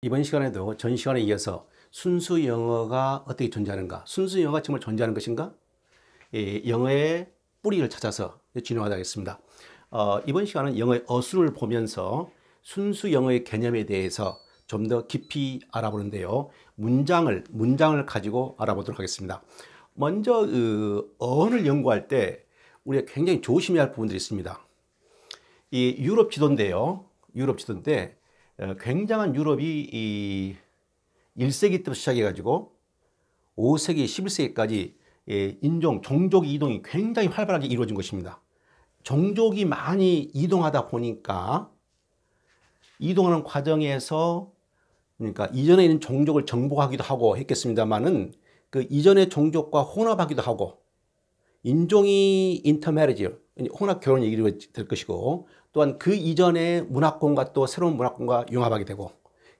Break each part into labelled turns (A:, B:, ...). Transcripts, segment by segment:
A: 이번 시간에도 전 시간에 이어서 순수 영어가 어떻게 존재하는가, 순수 영어가 정말 존재하는 것인가, 영어의 뿌리를 찾아서 진행하도록 하겠습니다. 이번 시간은 영어의 어순을 보면서 순수 영어의 개념에 대해서 좀 더 깊이 알아보는데요. 문장을 가지고 알아보도록 하겠습니다. 먼저 어원을 연구할 때 우리가 굉장히 조심해야 할 부분들이 있습니다. 이 유럽 지도인데요. 유럽 지도인데 굉장한 유럽이 이 1세기 때부터 시작해가지고 5세기, 11세기까지 종족 이동이 굉장히 활발하게 이루어진 것입니다. 종족이 많이 이동하다 보니까 이동하는 과정에서 그러니까 이전에 있는 종족을 정복하기도 하고 했겠습니다만은 그 이전의 종족과 혼합하기도 하고 인종이 인터메리지, 혼합 결혼 얘기가 될 것이고 또한 그 이전의 문화권과 또 새로운 문화권과 융합하게 되고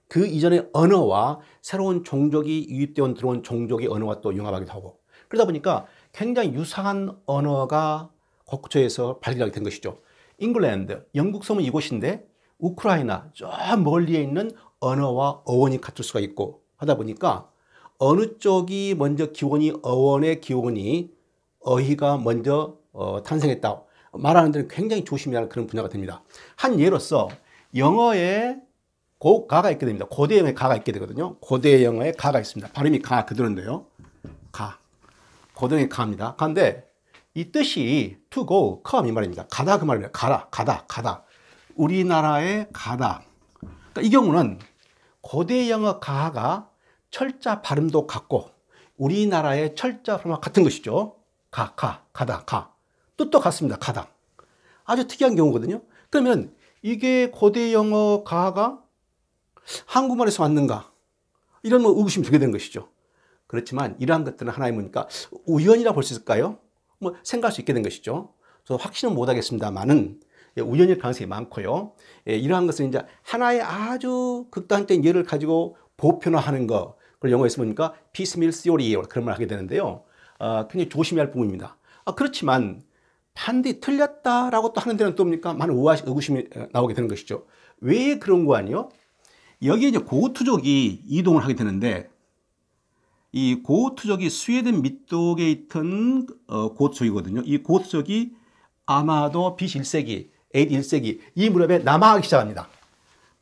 A: 그 이전의 언어와 새로운 종족이 유입되어 들어온 종족의 언어와 또 융합하기도 하고 그러다 보니까 굉장히 유사한 언어가 곳곳에서 발견하게 된 것이죠. 잉글랜드, 영국 섬은 이곳인데 우크라이나 저 멀리에 있는 언어와 어원이 같을 수가 있고 하다 보니까 어느 쪽이 먼저 기원이 어원의 기원이 어휘가 먼저 탄생했다 말하는 데는 굉장히 조심해야 할 그런 분야가 됩니다. 한 예로서 영어에 가가 있게 됩니다. 고대 영어에 가가 있게 되거든요. 고대 영어에 가가 있습니다. 발음이 가 그대로인데요. 가. 고대 영어에 가입니다. 가인데 이 뜻이 to go, come 이 말입니다. 가다 그 말입니다. 가라, 가다. 우리나라에 가다. 그러니까 이 경우는 고대 영어 가가 철자 발음도 같고 우리나라의 철자 발음과 같은 것이죠. 가다. 뜻도 같습니다. 가다. 아주 특이한 경우거든요. 그러면 이게 고대 영어 가가 한국말에서 왔는가? 이런 의구심이 들게 된 것이죠. 그렇지만 이러한 것들은 하나의 뭐니까 우연이라 볼 수 있을까요? 생각할 수 있게 된 것이죠. 저도 확신은 못 하겠습니다만은 우연일 가능성이 많고요. 이러한 것은 이제 하나의 아주 극단적인 예를 가지고 보편화하는 거. 그걸 영어에서 보니까 piecemeal theory 그런 말 하게 되는데요. 굉장히 조심해야 할 부분입니다. 그렇지만 반드시 틀렸다라고 또 하는 데는 또 뭡니까? 많은 의구심이 나오게 되는 것이죠. 왜 그런 거 아니요? 여기에 이제 고트족이 이동을 하게 되는데 이 고트족이 스웨덴 밑독에 있던 고트족이거든요. 이 고트족이 아마도 BC 1세기, AD 1세기 이 무렵에 남하하기 시작합니다.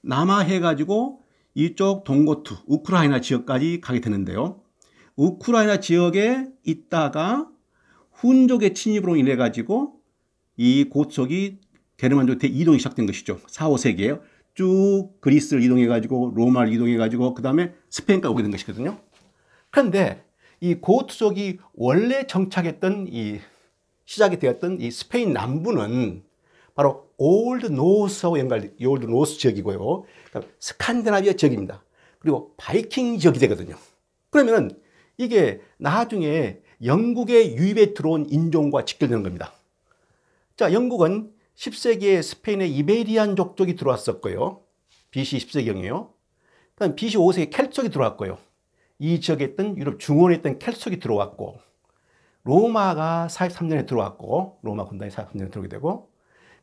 A: 남하해가지고 이쪽 동고트, 우크라이나 지역까지 가게 되는데요. 우크라이나 지역에 있다가 훈족의 침입으로 인해 가지고 이 고트족이 게르만족 대이동이 시작된 것이죠. 4, 5세기에요. 쭉 그리스를 이동해 가지고 로마를 이동해 가지고 그 다음에 스페인까지 오게 된 것이거든요. 그런데 이 고트족이 원래 정착했던 이 시작이 되었던 이 스페인 남부는 바로 올드 노스하고 연관된 올드 노스 지역이고요. 그러니까 스칸디나비아 지역입니다. 그리고 바이킹 지역이 되거든요. 그러면 이게 나중에 영국의 유입에 들어온 인종과 직결되는 겁니다. 자, 영국은 10세기에 스페인의 이베리안 족족이 들어왔었고요. BC 10세기경이에요. 그다음 BC 5세기에 켈트족이 들어왔고요. 이 지역에 있던 유럽 중원에 있던 켈트족이 들어왔고 로마가 43년에 들어왔고 로마 군단이 43년에 들어오게 되고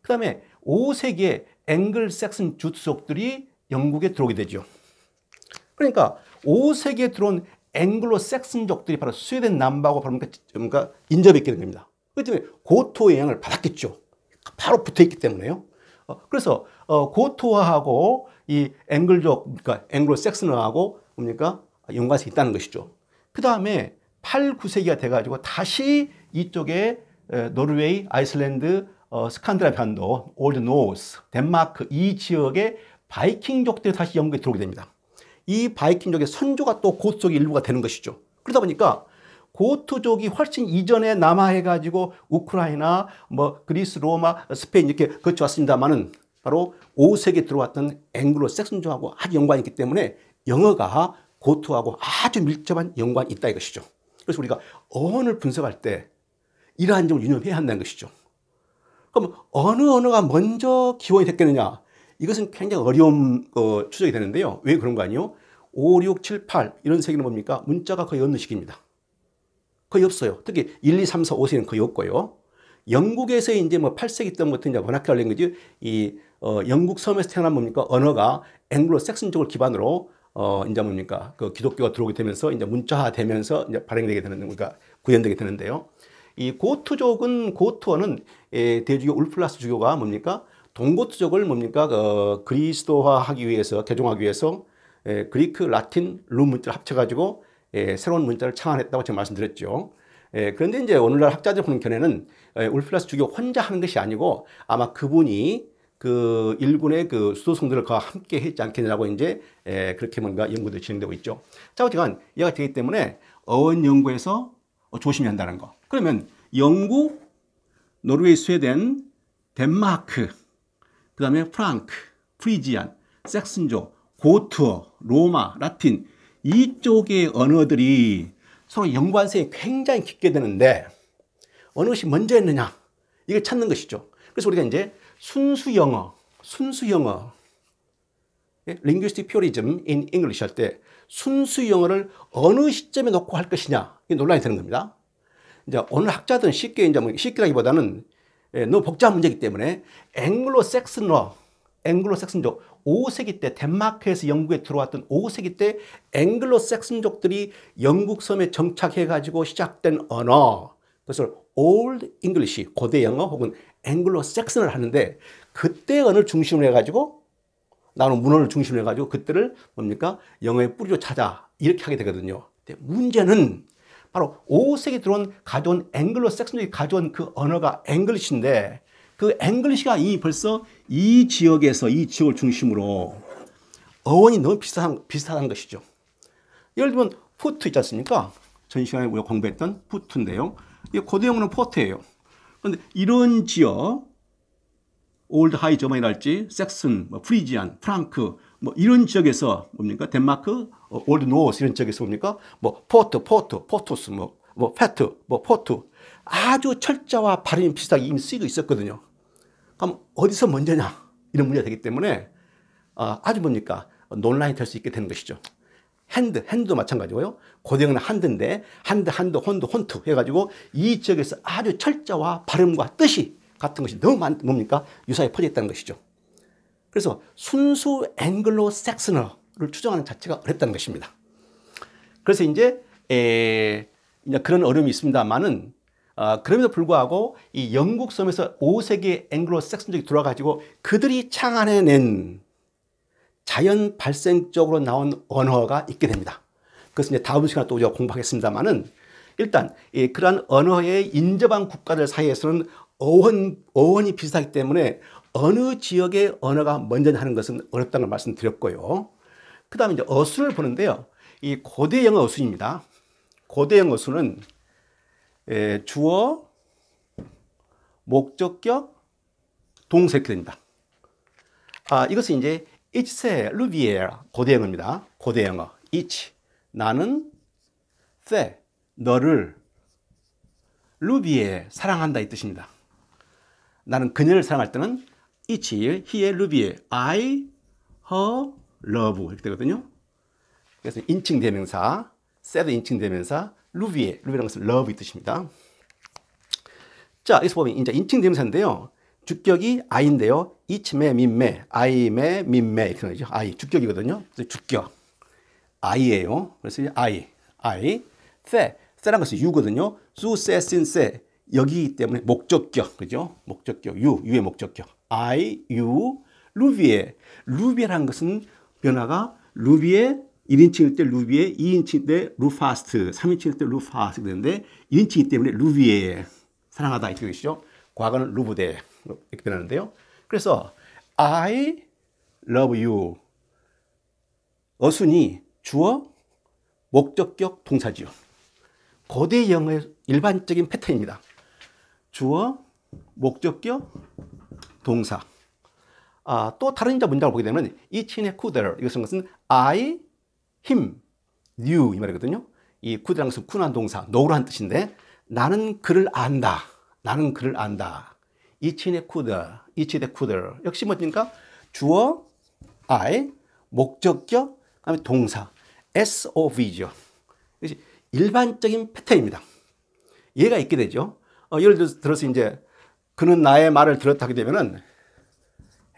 A: 그 다음에 5세기에 앵글색슨 주트족들이 영국에 들어오게 되죠. 그러니까 5세기에 들어온 앵글로색슨족들이 바로 스웨덴 남부하고 그러니까 인접해 있게 된 겁니다. 그렇기 때문에 고토의 영향을 받았겠죠. 바로 붙어 있기 때문에요. 그래서 고토하고 이 앵글족, 그러니까 앵글로색슨하고 뭡니까 연관성이 있다는 것이죠. 그 다음에 8, 9세기가 돼가지고 다시 이쪽에 노르웨이, 아이슬란드, 스칸디나비아 반도, 올드 노스, 덴마크 이 지역의 바이킹족들이 다시 영국에 들어오게 됩니다. 이 바이킹족의 선조가 또 고트족의 일부가 되는 것이죠. 그러다 보니까 고트족이 훨씬 이전에 남하해가지고 우크라이나, 그리스, 로마, 스페인 이렇게 거쳐왔습니다만은 바로 5세기에 들어왔던 앵글로색슨족하고 아주 연관이 있기 때문에 영어가 고트하고 아주 밀접한 연관이 있다 이것이죠. 그래서 우리가 어원을 분석할 때 이러한 점을 유념해야 한다는 것이죠. 그럼 어느 언어가 먼저 기원이 됐겠느냐? 이것은 굉장히 어려운 추적이 되는데요. 왜 그런 거 아니에요? 5, 6, 7, 8 이런 세기는 뭡니까? 문자가 거의 없는 시기입니다. 거의 없어요. 특히 1, 2, 3, 4, 5세기는 거의 없고요. 영국에서 이제 8세기 때부터 이제 버나큘러 랭귀지 영국 섬에서 태어난 뭡니까? 언어가 앵글로색슨 쪽을 기반으로 이제 뭡니까? 그 기독교가 들어오게 되면서 이제 문자화되면서 이제 발행되게 되는, 그러니까 구현되게 되는데요. 이 고트족은, 고트어는 대주교 울플라스 주교가 뭡니까? 동고트족을 뭡니까? 그리스도화하기 위해서, 개종하기 위해서 그리크, 라틴, 룸 문자를 합쳐가지고 새로운 문자를 창안했다고 제가 말씀드렸죠. 그런데 이제 오늘날 학자들 보는 견해는 울플라스 주교 혼자 하는 것이 아니고 아마 그분이 그 일군의 그 수도승들과 함께 했지 않겠냐고 이제 그렇게 뭔가 연구도 진행되고 있죠. 자, 어쨌든 이해가 되기 때문에 어원 연구에서 조심해야 한다는 거. 그러면 영국, 노르웨이, 스웨덴, 덴마크, 그 다음에 프랑크, 프리지안, 삭슨족, 고트어, 로마, 라틴 이쪽의 언어들이 서로 연관성이 굉장히 깊게 되는데 어느 것이 먼저 했느냐 이걸 찾는 것이죠. 그래서 우리가 이제 순수 영어, linguistic purism in English 할 때 순수 영어를 어느 시점에 놓고 할 것이냐 이게 논란이 되는 겁니다. 이제 오늘 학자들은 쉽게라기보다는 너무 복잡한 문제이기 때문에 앵글로색슨족 5세기 때 덴마크에서 영국에 들어왔던 5세기 때 앵글로색슨족들이 영국 섬에 정착해 가지고 시작된 언어, 그것을 Old English 고대 영어 혹은 앵글로색슨을 하는데 그때 언어를 중심으로 해가지고 나오는 문헌을 중심으로 해가지고 그때를 뭡니까 영어의 뿌리로 찾아 이렇게 하게 되거든요. 근데 문제는 바로 5세기 들어온 가져온 앵글로색슨족이 가져온 그 언어가 앵글리시인데 그 앵글리시가 이미 벌써 이 지역에서 이 지역을 중심으로 어원이 너무 비슷한 것이죠. 예를 들면 푸트 있지 않습니까? 전 시간에 우리가 공부했던 푸트인데요. 이게 고대 영어는 포트예요. 그런데 이런 지역, 올드 하이 저머니랄지, 섹슨, 프리지안, 프랑크, 이런 지역에서 뭡니까? 덴마크, 올드 노스 이런 지역에서 뭡니까? 포토스, 페트, 포트. 아주 철자와 발음이 비슷하게 이미 쓰이고 있었거든요. 그럼 어디서 먼저냐? 이런 문제가 되기 때문에 아주 뭡니까? 논란이 될 수 있게 되는 것이죠. 핸드도 마찬가지고요. 고대영어는 한드인데 핸드, 혼트 해가지고 이 지역에서 아주 철자와 발음과 뜻이 같은 것이 너무 뭡니까? 유사히 퍼져 있다는 것이죠. 그래서 순수 앵글로 삭슨어를 추정하는 자체가 어렵다는 것입니다. 그래서 이제 그런 어려움이 있습니다만은 그럼에도 불구하고 이 영국 섬에서 5세기 앵글로 삭슨족이 들어와가지고 그들이 창안해낸 자연 발생적으로 나온 언어가 있게 됩니다. 그것은 이제 다음 시간에 또 우리가 공부하겠습니다만은 일단 그러한 언어에 인접한 국가들 사이에서는 어원이 비슷하기 때문에 어느 지역의 언어가 먼저 하는 것은 어렵다는 걸 말씀드렸고요. 그 다음에 이제 어순을 보는데요. 이 고대 영어 어순입니다. 고대 영어 어순은 주어, 목적격, 동사 이렇게 됩니다. 이것은 이제 이치세, 루비에 고대 영어입니다. 고대 영어. 이치, 나는, 세, 너를, 루비에 사랑한다 이 뜻입니다. 나는 그녀를 사랑할 때는 이치, 히에, 루비에, I, her, love 이렇게 되거든요. 그래서 인칭 대명사, 세도 인칭 대명사, 루비라는 것은 love 이 뜻입니다. 자, 여기서 보면 이제 인칭 대명사인데요. 주격이 I인데요. 이치매, 민매, I매, 민매 이렇게 나오죠. I 주격이거든요. 그래서 주격 I예요. 그래서 I, 세라는 것은 U거든요. 수, 세, 신, 세 여기이기 때문에 목적격, 그죠? 목적격 U의 목적격 I, U, 루비에라는 것은 변화가 루비에 1인칭일 때 루비에, 2인칭일 때 루파스트, 3인칭일 때 루파스트 되는데 1인칭이기 때문에 루비에 사랑하다 이렇게 되시죠. 과거는 루브데 이렇게 변하는데요. 그래서 I love you 어순이 주어, 목적격, 동사지요. 고대 영어의 일반적인 패턴입니다. 주어, 목적격, 동사. 또 다른 문장을 보게 되면 이친의 쿠들 이것은 I, him, you 이 말이거든요. 이 쿠드라는 것은 쿤한 동사, know라는 뜻인데 나는 그를 안다. 나는 그를 안다. 이친의 쿠들 역시 뭡니까? 주어, I, 목적격, 그다음에 동사, SOV죠. 이것이 일반적인 패턴입니다. 얘가 있게 되죠. 예를 들어서 이제 그는 나의 말을 들었다 하게 되면은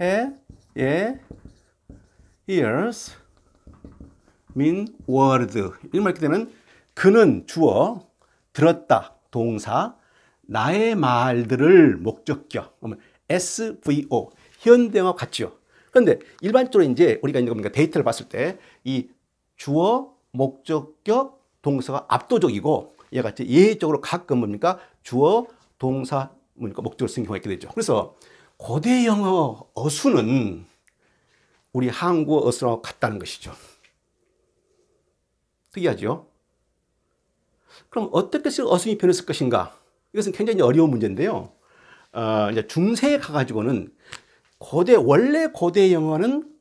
A: he, hears mean word. 이렇게 되면 그는 주어, 들었다 동사, 나의 말들을 목적격, SVO, 현대형과 같죠. 그런데 일반적으로 이제 우리가 이제 데이터를 봤을 때 이 주어, 목적격, 동사가 압도적이고 얘가 예외적으로 가끔 뭡니까? 주어, 동사, 목적을 쓰는 경우가 있게 되죠. 그래서 고대 영어 어수는 우리 한국어 어수랑 같다는 것이죠. 특이하죠? 그럼 어떻게 해서 어순이 변했을 것인가? 이것은 굉장히 어려운 문제인데요. 이제 중세에 가가지고는 원래 고대 영어는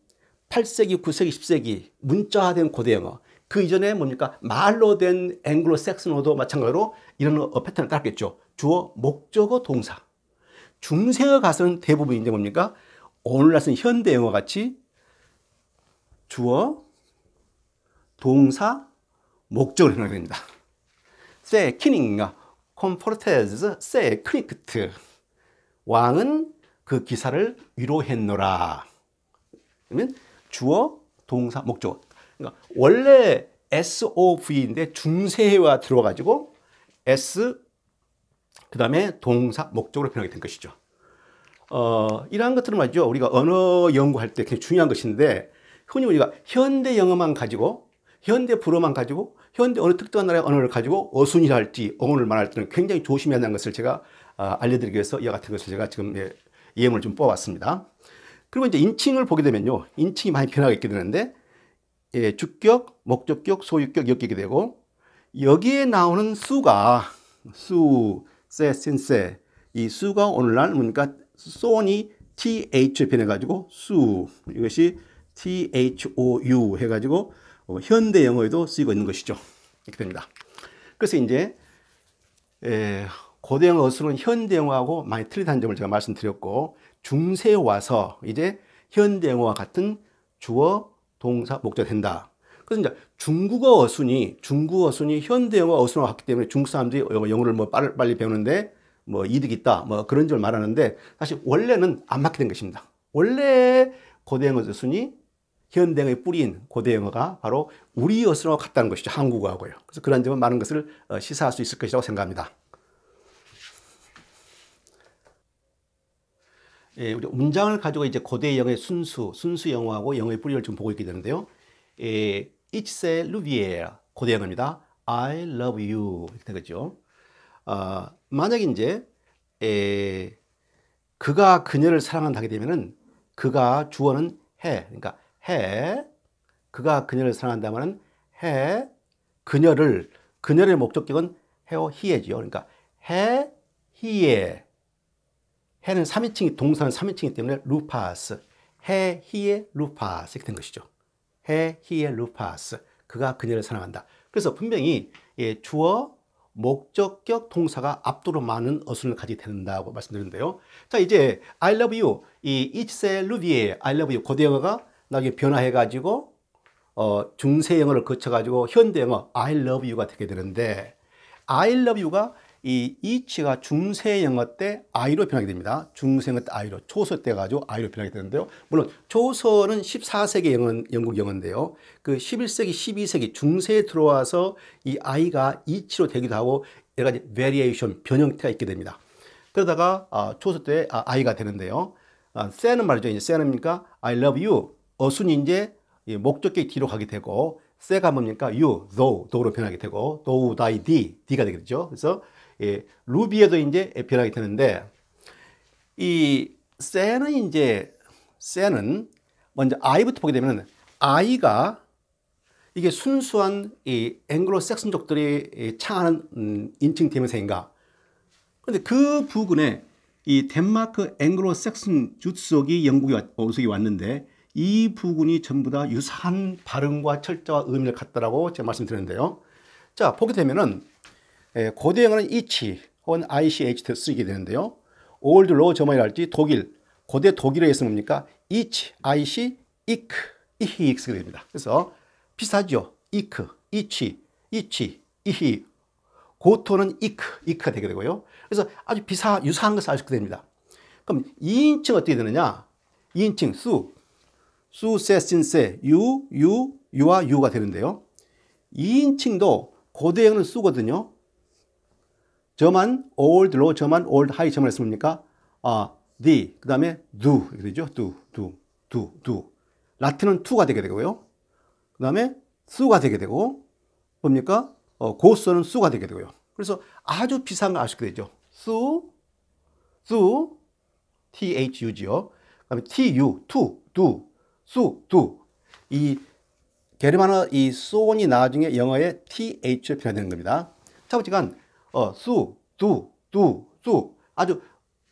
A: 8세기, 9세기, 10세기 문자화된 고대 영어. 그 이전에 뭡니까? 말로 된 앵글로 섹슨어도 마찬가지로 이런 패턴을 따랐겠죠. 주어, 목적어, 동사. 중세에 가서는 대부분 이제 뭡니까? 오늘날 쓰는 현대 영어 같이 주어, 동사, 목적으로 변하게 됩니다. 세 키닝, 컴포르테즈, 세 크니크트. 왕은 그 기사를 위로했노라. 그러면 주어, 동사, 목적어. 그러니까 원래 SOV인데 중세와 들어가지고 S 그 다음에 동사, 목적으로 변하게 된 것이죠. 이러한 것들은 말이죠. 우리가 언어 연구할 때 굉장히 중요한 것인데 흔히 우리가 현대 영어만 가지고 현대 불어만 가지고 현대 어느 특정한 나라의 언어를 가지고 어순이랄지 어원을 말할 때는 굉장히 조심해야 한다는 것을 제가 알려드리기 위해서 이와 같은 것을 제가 지금 예문을 좀 뽑아왔습니다. 그리고 이제 인칭을 보게 되면요. 인칭이 많이 변화가 있게 되는데 주격, 목적격, 소유격 엮이게 되고 여기에 나오는 수가 세, 신세 이 수가 오늘날 뭡니까? 소니 TH 변해가지고 수 이것이 THOU 해가지고 현대 영어에도 쓰이고 있는 것이죠. 이렇게 됩니다. 그래서 이제 고대 영어 어순은 현대 영어하고 많이 틀리다는 점을 제가 말씀드렸고 중세에 와서 이제 현대 영어와 같은 주어, 동사, 목적이 된다. 그래서 이제 중국어 어순이 현대 영어 어순과 같기 때문에 중국 사람들이 영어를 빨리 배우는데 이득이 있다 그런 점을 말하는데 사실 원래는 안 맞게 된 것입니다. 원래 고대 영어 어순이 현대 영어의 뿌리인 고대 영어가 바로 우리 어순하고 같다는 것이죠. 한국어하고요. 그래서 그런 점은 많은 것을 시사할 수 있을 것이라고 생각합니다. 우리 문장을 가지고 이제 고대 영어의 순수 영어하고 영어의 뿌리를 좀 보고 있게 되는데요. 이치세 루비에르 고대 영어입니다. I love you 이렇게 되겠죠. 만약에 이제 그가 그녀를 사랑한다 하게 되면은 그가 주어는 해, 그러니까 해. 그가 그녀를 사랑한다면은 해. 그녀의 목적격은 해어 히에죠. 그러니까 해, 히에. 해는 3인칭이 동사는 3인칭이기 때문에 루파스. 해, 히에, 루파스 이렇게 된 것이죠. 해, 히에, 루파스. 그가 그녀를 사랑한다. 그래서 분명히 주어, 목적격, 동사가 압도로 많은 어순을 가지게 된다고 말씀드렸는데요. 자, 이제 I love you, 이 이치세 루비에 I love you 고대 영어가 나중에 변화해가지고 중세 영어를 거쳐가지고 현대 영어 I love you가 되게 되는데 I love you가 이 이치가 중세 영어 때 I로 변하게 됩니다. 중세 영어 때 I로, 초서 때 가지고 I로 변하게 되는데요. 물론 초서는 14세기 영국 영어인데요. 그 11세기, 12세기 중세에 들어와서 이 I가 이치로 되기도 하고 여러 가지 베리에이션, 변형태가 있게 됩니다. 그러다가 초서 때 I가 되는데요. 세는 말이죠. 이제 세는 뭡니까? I love you. 어순이 이제 목적격이 뒤로 가게 되고 세가 뭡니까? you, thou로 변하게 되고 thou, thy, th가 되게 되죠. 그래서 루비에도 이제 변하게 되는데 이 세는 먼저 I부터 보게 되면 I가 이게 순수한 이 앵글로 섹슨족들이 창하는 인칭 대명사인가? 그런데 그 부근에 이 덴마크 앵글로 섹슨 주석이 영국에 어숙이 왔는데 이 부분이 전부 다 유사한 발음과 철자와 의미를 갖다라고 제가 말씀드렸는데요. 자, 보게 되면은 고대 영어는 이치 혹은 ICH 쓰이게 되는데요. 올드 로우 저머니랄지 독일, 고대 독일어에서 뭡니까? 이치, IC, 이크, 이히익스가 됩니다. 그래서 비슷하죠. 이크, 이치, 이히. 고토는 이크가 되게 되고요. 그래서 아주 유사한 것을 알 수 있게 됩니다. 그럼 2인칭 어떻게 되느냐? 2인칭 수, 세, 신세, 유, U와 U가 되는데요. 2인칭도 고대 영어는 쓰거든요. 저만 old, low, 저만 old, high, 저만 했습니까? the, 그 다음에 do, 이렇게 되죠. do. 라틴은 to가 되게 되고요. 그 다음에 su가 되게 되고, 뭡니까? 고수는 su가 되게 되고요. 그래서 아주 비슷한 걸 알 수 있게 되죠. su, thu지요. 그 다음에 tu, do, do. 이 게르만어 이 soon이 나중에 영어의 th로 변화되는 겁니다. 자, 보니까 su, do. 아주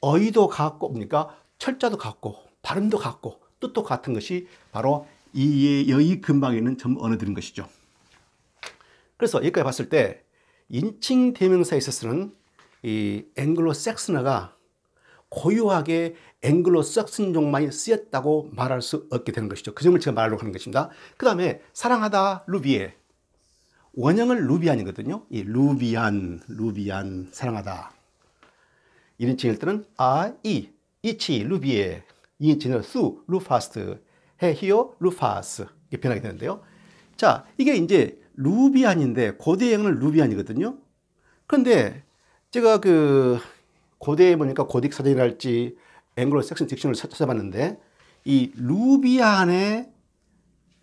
A: 어휘도 같고, 뭡니까? 철자도 같고, 발음도 같고, 뜻도 같은 것이 바로 이 여의 근방에 있는 전부 언어들인 것이죠. 그래서 여기까지 봤을 때 인칭 대명사에 있어서는 이 앵글로색슨어가 고유하게 앵글로색슨족만이 쓰였다고 말할 수 없게 되는 것이죠. 그 점을 제가 말하려고 하는 것입니다. 그 다음에 사랑하다, 루비에. 원형은 루비안이거든요. 이 루비안, 사랑하다. 1인칭일 때는 이치, 루비에. 2인칭은 수, 루파스트, 해, 히오, 루파스. 이렇게 변하게 되는데요. 자, 이게 이제 루비안인데, 고대 영어는 루비안이거든요. 그런데 제가 고대에 보니까 고딕 사전이랄지 앵글로색슨 딕셔너리를 찾아봤는데, 이 루비안의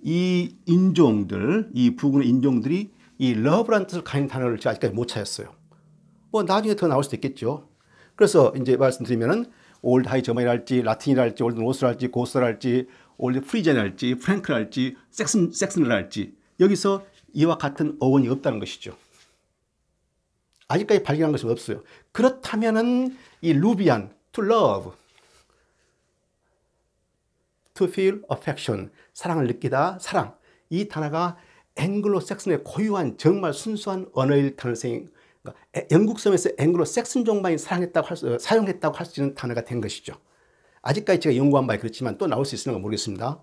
A: 이 인종들, 이 부근의 인종들이 이 러브라는 뜻을 가진 단어를 제가 아직까지 못 찾았어요. 뭐 나중에 더 나올 수도 있겠죠. 그래서 이제 말씀드리면은 올드 하이 저만이랄지 라틴이랄지 올드 노스랄지 고스랄지 올드 프리젠이랄지 프랭크랄지 섹슨이랄지 여기서 이와 같은 어원이 없다는 것이죠. 아직까지 발견한 것이 없어요. 그렇다면은 이 루비안, to love, to feel affection, 사랑을 느끼다, 사랑. 이 단어가 앵글로색슨의 고유한 정말 순수한 언어일 가능성이, 그러니까 영국 섬에서 앵글로색슨족만이 사용했다고 할 수 있는 단어가 된 것이죠. 아직까지 제가 연구한 바에 그렇지만 또 나올 수 있을까 모르겠습니다.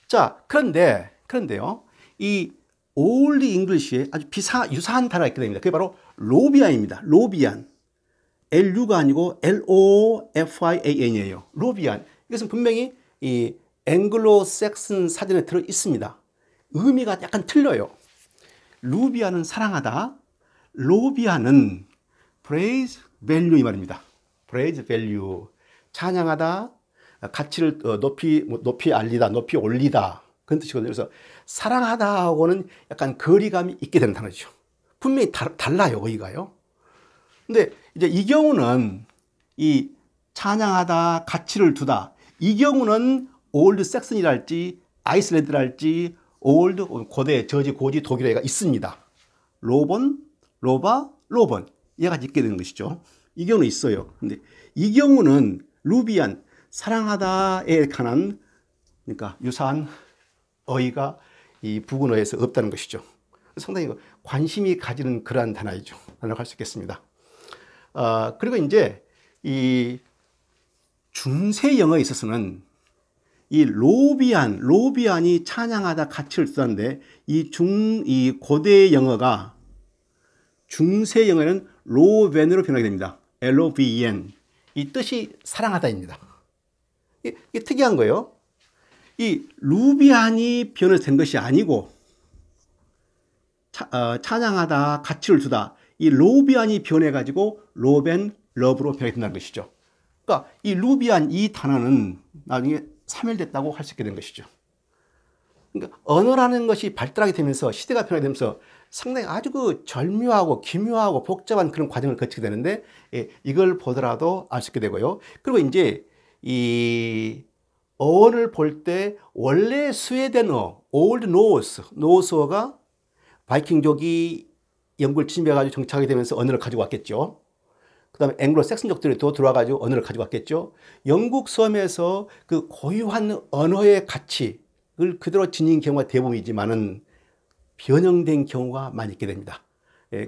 A: 자, 그런데요, 이 올드 잉글리시에 아주 유사한 단어가 있게 됩니다. 그게 바로 로비안입니다. 로비안. LU가 아니고 LOFIAN이에요. 로비안. 이것은 분명히 이 앵글로색슨 사전에 들어 있습니다. 의미가 약간 틀려요. 루비안은 사랑하다. 로비안은 praise value 이 말입니다. praise value. 찬양하다. 가치를 높이 알리다, 높이 올리다. 그런 뜻이거든요. 그래서 사랑하다하고는 약간 거리감이 있게 되는 단어죠. 분명히 달라요, 의의가요. 근데 이제 이 경우는 이 찬양하다, 가치를 두다. 이 경우는 올드 섹슨이랄지 아이슬란드랄지 올드 고대 저지 고지 독일어가 있습니다. 로본, 로바, 로본 얘가 있게 되는 것이죠. 이 경우는 있어요. 근데 이 경우는 루비안 사랑하다에 관한 그러니까 유사한 어휘가 이 부근어에서 없다는 것이죠. 상당히 관심이 가지는 그러한 단어이죠. 라고 할 수 있겠습니다. 그리고 이제 이 중세 영어에 있어서는 이 로비안이 찬양하다 가치를 쓰는데 이 고대 영어가 중세 영어는 로벤으로 변하게 됩니다. LOVEN. 이 뜻이 사랑하다입니다. 이게 특이한 거예요. 이 루비안이 변화된 것이 아니고 찬양하다, 가치를 두다. 이 로비안이 변해가지고 로벤, 러브로 변하게 된다는 것이죠. 그러니까 이 루비안 이 단어는 나중에 사멸됐다고 할 수 있게 된 것이죠. 그러니까 언어라는 것이 발달하게 되면서 시대가 변하게 되면서 상당히 아주 절묘하고 기묘하고 복잡한 그런 과정을 거치게 되는데 이걸 보더라도 알 수 있게 되고요. 그리고 이제 이 어원을 볼 때 원래 스웨덴어, 올드 노스어가 바이킹족이 영국을 침략해가지고 정착하게 되면서 언어를 가지고 왔겠죠. 그 다음에 앵글로색슨족들이 또 들어와가지고 언어를 가지고 왔겠죠. 영국 섬에서 그 고유한 언어의 가치를 그대로 지닌 경우가 대부분이지만은 변형된 경우가 많이 있게 됩니다.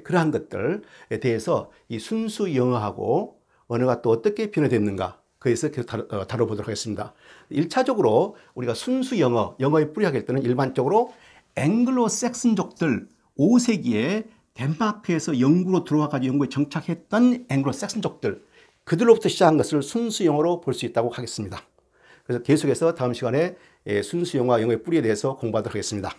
A: 그러한 것들에 대해서 이 순수 영어하고 언어가 또 어떻게 변화됐는가 그래서 계속 다뤄보도록 하겠습니다. 1차적으로 우리가 순수 영어의 뿌리가 될 때는 일반적으로 앵글로색슨족들 5세기에 덴마크에서 영국으로 들어와가지고 영국에 정착했던 앵글로색슨족들 그들로부터 시작한 것을 순수 영어로 볼 수 있다고 하겠습니다. 그래서 계속해서 다음 시간에 순수 영어와 영어의 뿌리에 대해서 공부하도록 하겠습니다.